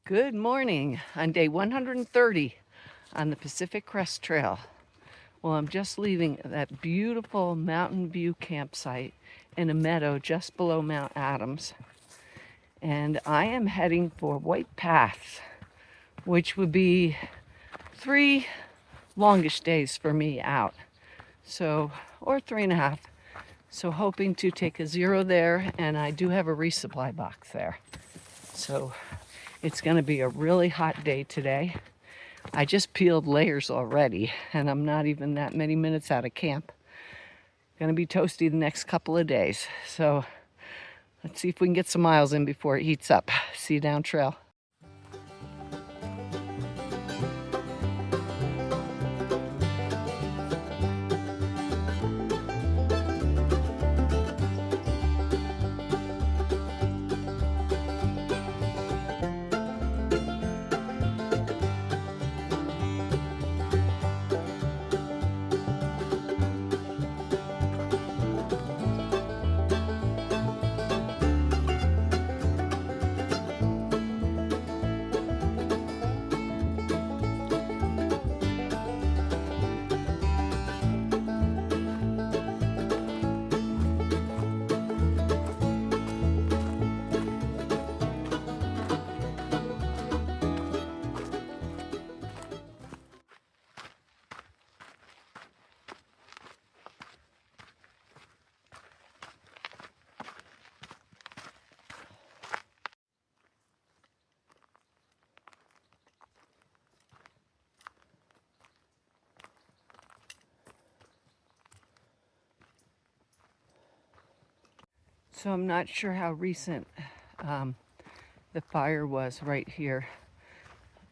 Good morning on day 130 on the Pacific Crest Trail. Well, I'm just leaving that beautiful mountain view campsite in a meadow just below Mount Adams. And I am heading for White Path, which would be 3 longish days for me out. So, or 3.5. So hoping to take a 0 there, and I do have a resupply box there. So it's going to be a really hot day today. I just peeled layers already, and I'm not even that many minutes out of camp. Going to be toasty the next couple of days. So let's see if we can get some miles in before it heats up. See you down trail. So I'm not sure how recent the fire was right here,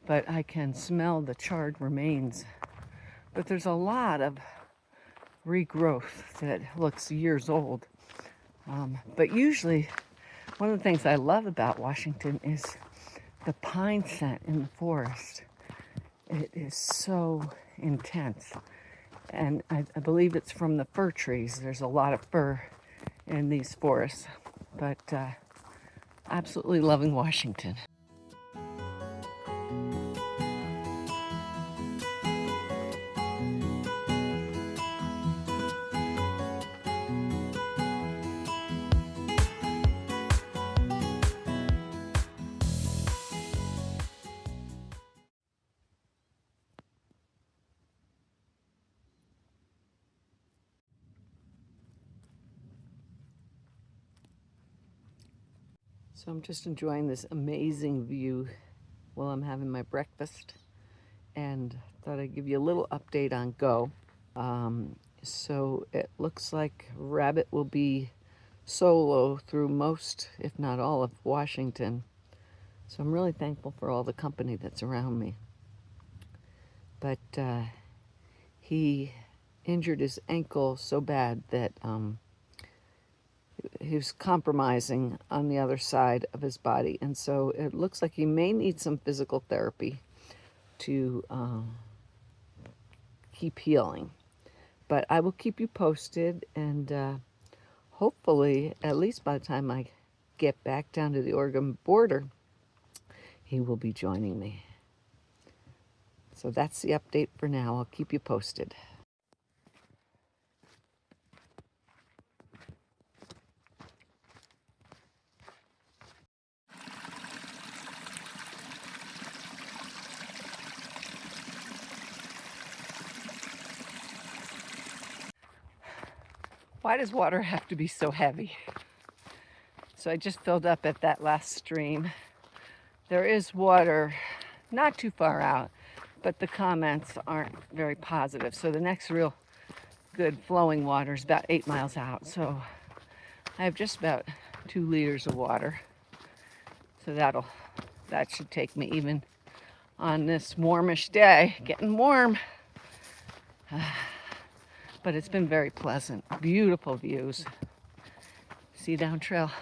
but I can smell the charred remains. But there's a lot of regrowth that looks years old. But usually, one of the things I love about Washington is the pine scent in the forest. It is so intense. And I believe it's from the fir trees. There's a lot of fir in these forests. But absolutely loving Washington. So I'm just enjoying this amazing view while I'm having my breakfast, and thought I'd give you a little update on Go. So it looks like Rabbit will be solo through most, if not all, of Washington. So I'm really thankful for all the company that's around me. But he injured his ankle so bad that he was compromising on the other side of his body. And so it looks like he may need some physical therapy to keep healing. But I will keep you posted, and hopefully, at least by the time I get back down to the Oregon border, he will be joining me. So that's the update for now. I'll keep you posted. Why does water have to be so heavy? So I just filled up at that last stream. There is water not too far out, but the comments aren't very positive. So the next real good flowing water is about 8 miles out. So I have just about 2 liters of water. So that should take me even on this warmish day. Getting warm. But it's been very pleasant. Beautiful views. See you down trail.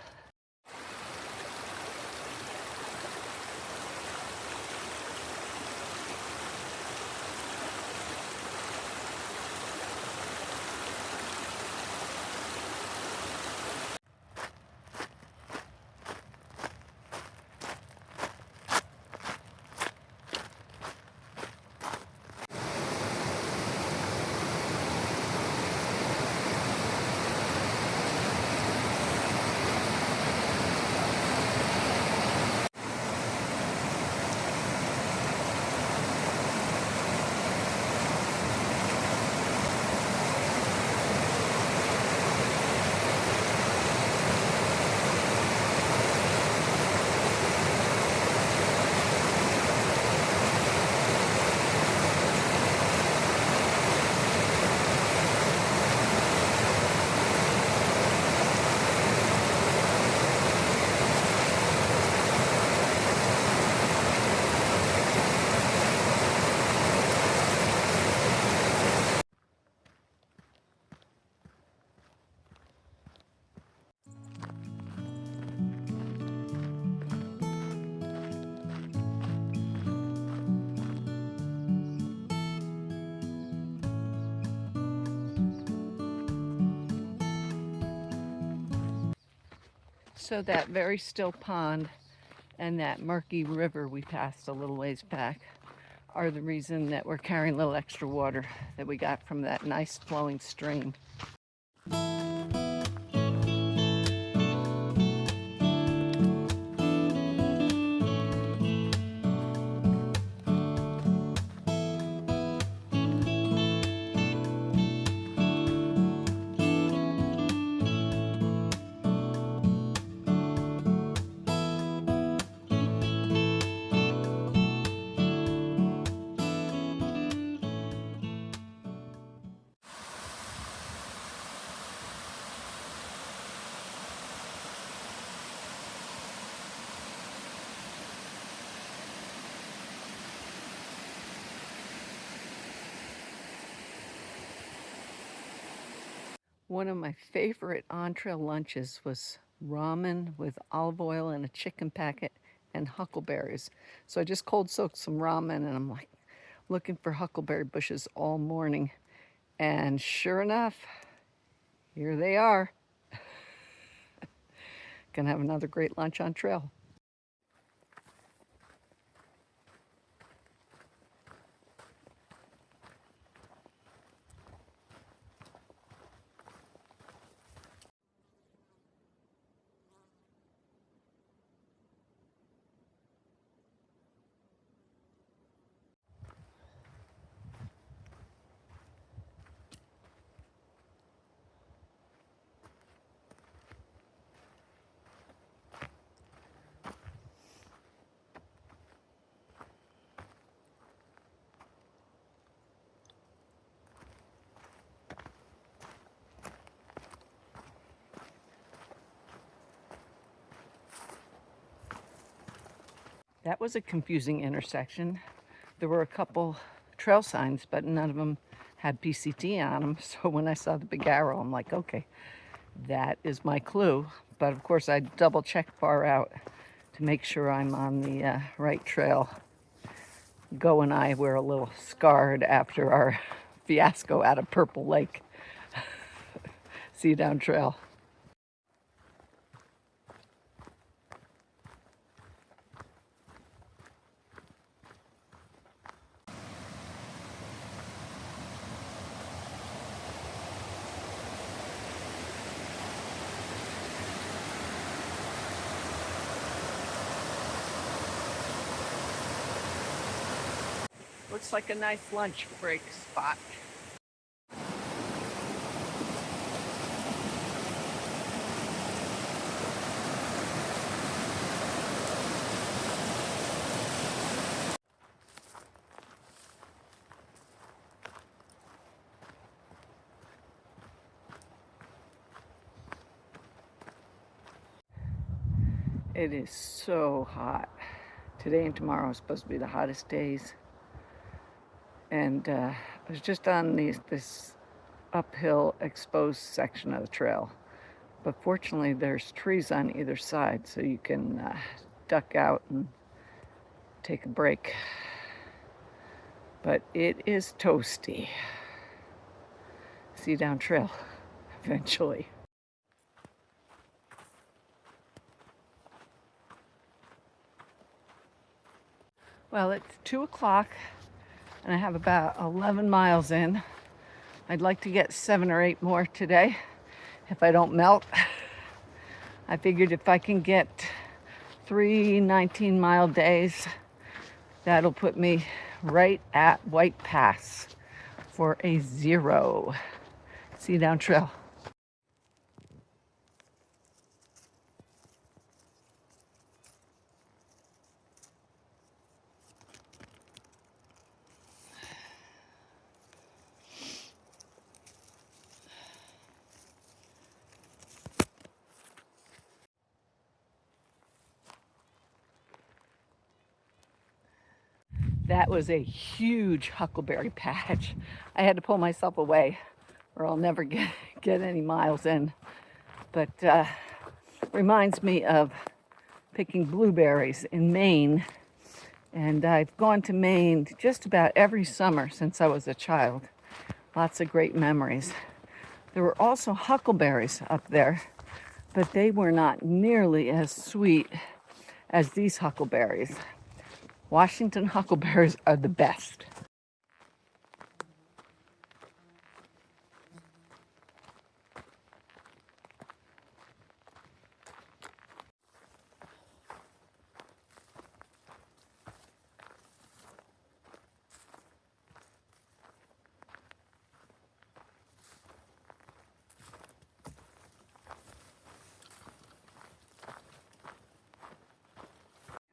So that very still pond and that murky river we passed a little ways back are the reason that we're carrying a little extra water that we got from that nice flowing stream. One of my favorite on-trail lunches was ramen with olive oil and a chicken packet and huckleberries. So I just cold soaked some ramen and I'm like looking for huckleberry bushes all morning. And sure enough, here they are. Gonna have another great lunch on trail. That was a confusing intersection. There were a couple trail signs, but none of them had PCT on them. So when I saw the big arrow, I'm like, okay, that is my clue. But of course, I double check far out to make sure I'm on the right trail. Go and I were a little scarred after our fiasco out of Purple Lake. See you down trail. Looks like a nice lunch break spot. It is so hot. Today and tomorrow are supposed to be the hottest days. And I was just on this uphill exposed section of the trail. But fortunately, there's trees on either side, so you can duck out and take a break. But it is toasty. See you down trail eventually. Well, it's 2 o'clock and I have about 11 miles in. I'd like to get 7 or 8 more today if I don't melt. I figured if I can get 3 19-mile days, that'll put me right at White Pass for a 0. See you down trail. That was a huge huckleberry patch. I had to pull myself away or I'll never get any miles in. But reminds me of picking blueberries in Maine. And I've gone to Maine just about every summer since I was a child. Lots of great memories. There were also huckleberries up there, but they were not nearly as sweet as these huckleberries. Washington huckleberries are the best.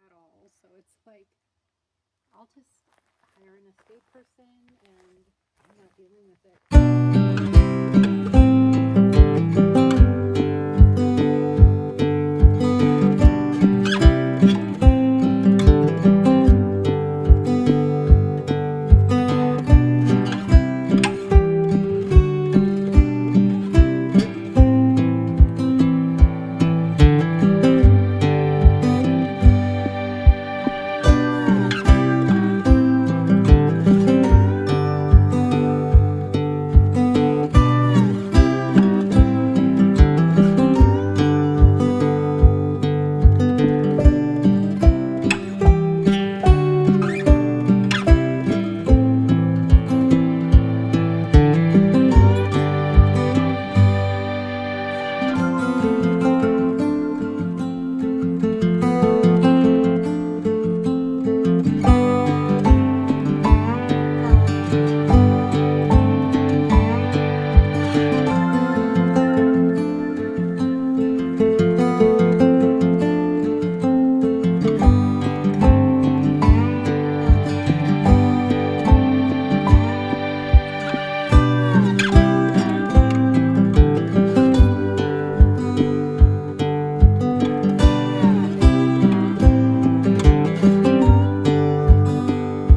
At all. So it's like, I'll just hire an estate person and I'm not dealing with it.